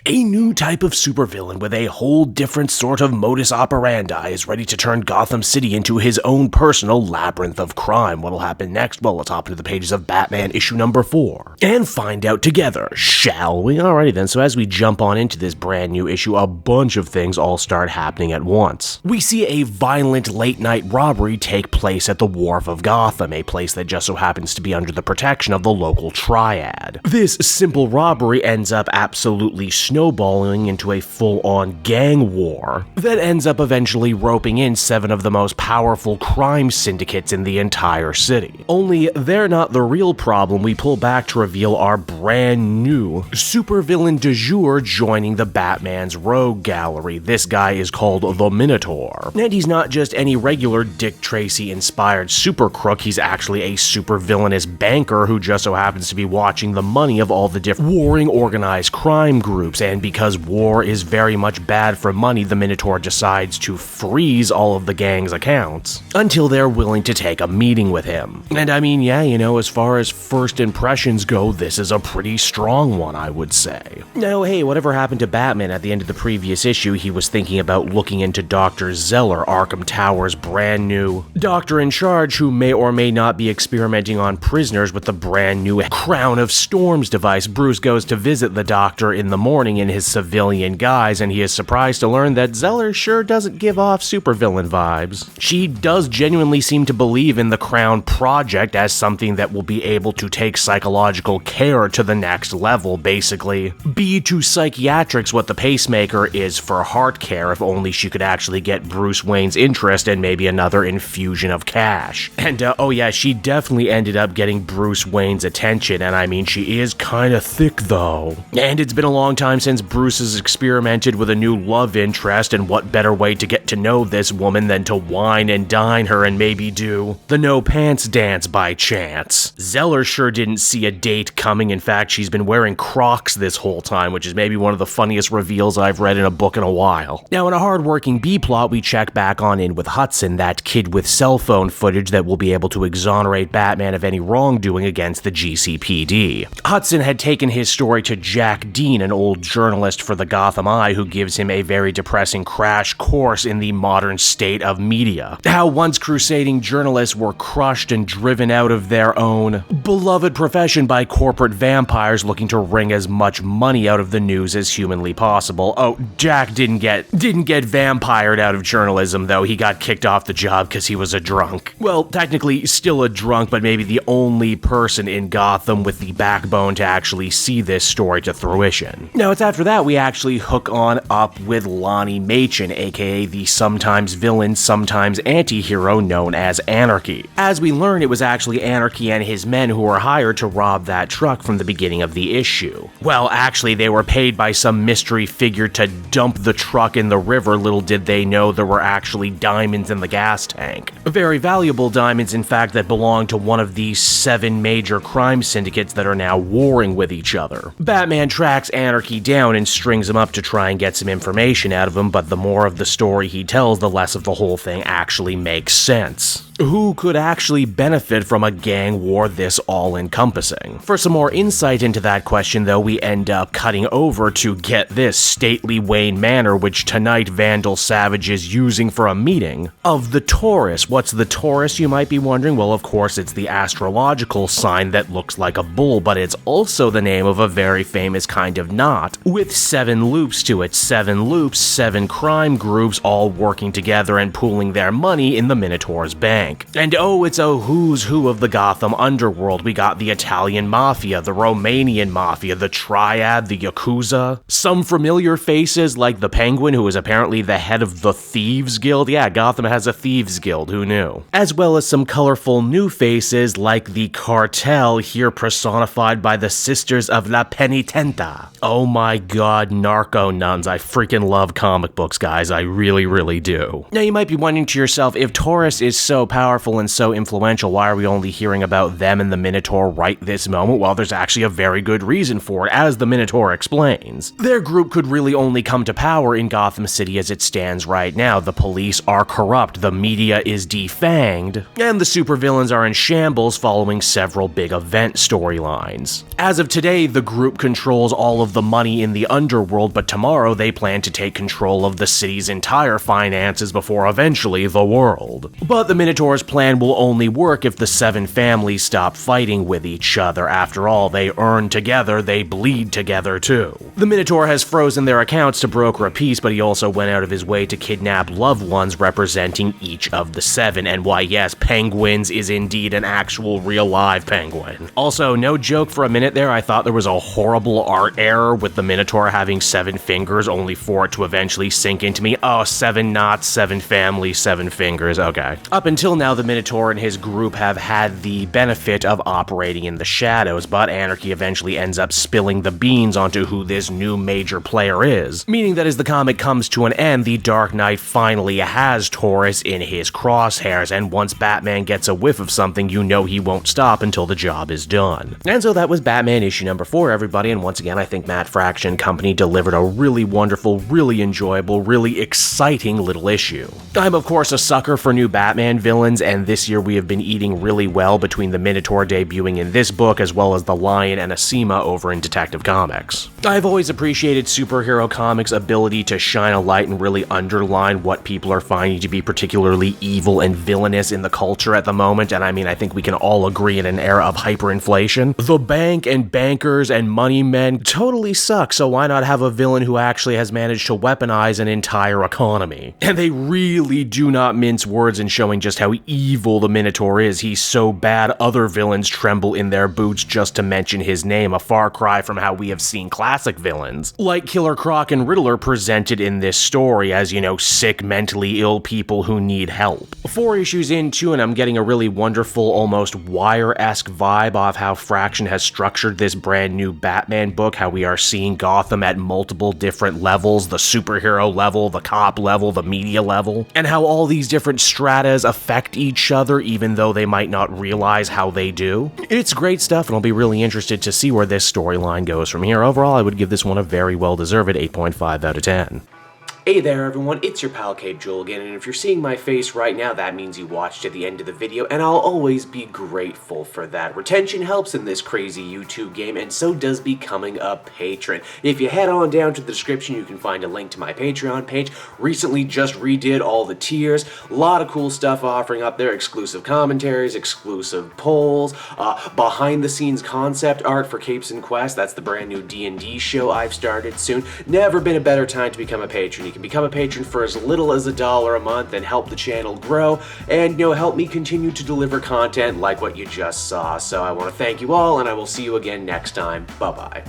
A new type of supervillain with a whole different sort of modus operandi is ready to turn Gotham City into his own personal labyrinth of crime. What'll happen next? Well, let's hop into the pages of Batman issue number 4 and find out together, shall we? Alrighty then, so as we jump on into this brand new issue, a bunch of things all start happening at once. We see a violent late-night robbery take place at the Wharf of Gotham, a place that just so happens to be under the protection of the local triad. This simple robbery ends up absolutely snowballing into a full-on gang war that ends up eventually roping in 7 of the most powerful crime syndicates in the entire city. Only they're not the real problem. We pull back to reveal our brand new supervillain du jour joining the Batman's rogue gallery. This guy is called the Minotaur, and he's not just any regular Dick Tracy-inspired super crook, he's actually a super villainous banker who just so happens to be watching the money of all the different warring organized crime groups. And because war is very much bad for money, the Minotaur decides to freeze all of the gang's accounts until they're willing to take a meeting with him. And I mean, yeah, you know, as far as first impressions go, this is a pretty strong one, I would say. Now, hey, whatever happened to Batman at the end of the previous issue? He was thinking about looking into Dr. Zeller, Arkham Tower's brand new doctor in charge, who may or may not be experimenting on prisoners with the brand new Crown of Storms device. Bruce goes to visit the doctor in the morning in his civilian guise, and he is surprised to learn that Zeller sure doesn't give off supervillain vibes. She does genuinely seem to believe in the Crown Project as something that will be able to take psychological care to the next level, basically be to psychiatrics what the pacemaker is for heart care, if only she could actually get Bruce Wayne's interest and maybe another infusion of cash. And oh yeah, she definitely ended up getting Bruce Wayne's attention, and I mean, she is kinda thick though. And it's been a long time since Bruce has experimented with a new love interest, and what better way to get to know this woman than to wine and dine her and maybe do the no pants dance by chance. Zeller sure didn't see a date coming. In fact, she's been wearing Crocs this whole time, which is maybe one of the funniest reveals I've read in a book in a while. Now, in a hard-working B-plot, we check back on in with Hudson, that kid with cell phone footage that will be able to exonerate Batman of any wrongdoing against the GCPD. Hudson had taken his story to Jack Dean, an old journalist for the Gotham Eye, who gives him a very depressing crash course in the modern state of media. How once crusading journalists were crushed and driven out of their own beloved profession by corporate vampires looking to wring as much money out of the news as humanly possible. Oh, Jack didn't get vampired out of journalism though. He got kicked off the job because he was a drunk. Well, technically still a drunk, but maybe the only person in Gotham with the backbone to actually see this story to fruition. Now, it's after that we actually hook on up with Lonnie Machin, aka the sometimes villain, sometimes anti-hero known as Anarky. As we learn, it was actually Anarky and his men who were hired to rob that truck from the beginning of the issue. Well, actually, they were paid by some mystery figure to dump the truck in the river. Little did they know there were actually diamonds in the gas tank. Very valuable diamonds, in fact, that belong to one of these 7 major crime syndicates that are now warring with each other. Batman tracks Anarky down and strings him up to try and get some information out of him, but the more of the story he tells, the less of the whole thing actually makes sense. Who could actually benefit from a gang war this all-encompassing? For some more insight into that question, though, we end up cutting over to, get this, stately Wayne Manor, which tonight Vandal Savage is using for a meeting of the Taurus. What's the Taurus, you might be wondering? Well, of course, it's the astrological sign that looks like a bull, but it's also the name of a very famous kind of knot with 7 loops to it. 7 loops, 7 crime groups all working together and pooling their money in the Minotaur's bank. And oh, it's a who's who of the Gotham underworld. We got the Italian Mafia, the Romanian Mafia, the Triad, the Yakuza. Some familiar faces like the Penguin, who is apparently the head of the Thieves Guild. Yeah, Gotham has a Thieves Guild, who knew? As well as some colorful new faces like the Cartel, here personified by the Sisters of La Penitenta. Oh my god, narco nuns. I freaking love comic books, guys. I really, really do. Now, you might be wondering to yourself, if Taurus is so powerful and so influential, why are we only hearing about them and the Minotaur right this moment? Well, there's actually a very good reason for it, as the Minotaur explains. Their group could really only come to power in Gotham City as it stands right now. The police are corrupt, the media is defanged, and the supervillains are in shambles following several big event storylines. As of today, the group controls all of the money money in the underworld, but tomorrow they plan to take control of the city's entire finances before eventually the world. But the Minotaur's plan will only work if the 7 families stop fighting with each other. After all, they earn together, they bleed together too. The Minotaur has frozen their accounts to broker a peace, but he also went out of his way to kidnap loved ones representing each of the 7, and why yes, penguins is indeed an actual real live penguin. Also, no joke, for a minute there I thought there was a horrible art error with the Minotaur having 7 fingers, only for it to eventually sink into me. Oh, 7 knots, 7 families, 7 fingers, okay. Up until now, the Minotaur and his group have had the benefit of operating in the shadows, but Anarky eventually ends up spilling the beans onto who this new major player is, meaning that as the comic comes to an end, the Dark Knight finally has Taurus in his crosshairs, and once Batman gets a whiff of something, you know he won't stop until the job is done. And so that was Batman issue number 4, everybody, and once again, I think Matt Fraction Company delivered a really wonderful, really enjoyable, really exciting little issue. I'm of course a sucker for new Batman villains, and this year we have been eating really well between the Minotaur debuting in this book as well as the Lion and Asima over in Detective Comics. I've always appreciated superhero comics' ability to shine a light and really underline what people are finding to be particularly evil and villainous in the culture at the moment, and I mean, I think we can all agree in an era of hyperinflation, the bank and bankers and money men totally suck, so why not have a villain who actually has managed to weaponize an entire economy? And they really do not mince words in showing just how evil the Minotaur is. He's so bad other villains tremble in their boots just to mention his name, a far cry from how we have seen classic villains, like Killer Croc and Riddler presented in this story as, you know, sick, mentally ill people who need help. 4 issues into, and I'm getting a really wonderful, almost Wire-esque vibe off how Fraction has structured this brand new Batman book, how we are seeing Gotham at multiple different levels, the superhero level, the cop level, the media level, and how all these different stratas affect each other even though they might not realize how they do. It's great stuff, and I'll be really interested to see where this storyline goes from here. Overall, I would give this one a very well-deserved 8.5 out of 10. Hey there everyone, it's your pal Cape Joel again, and if you're seeing my face right now, that means you watched to the end of the video, and I'll always be grateful for that. Retention helps in this crazy YouTube game, and so does becoming a patron. If you head on down to the description, you can find a link to my Patreon page. Recently just redid all the tiers, a lot of cool stuff offering up there, exclusive commentaries, exclusive polls, behind the scenes concept art for Capes and Quest, that's the brand new D&D show I've started soon. Never been a better time to become a patron. You can become a patron for as little as $1 a month and help the channel grow and, you know, help me continue to deliver content like what you just saw. So I want to thank you all, and I will see you again next time. Bye-bye.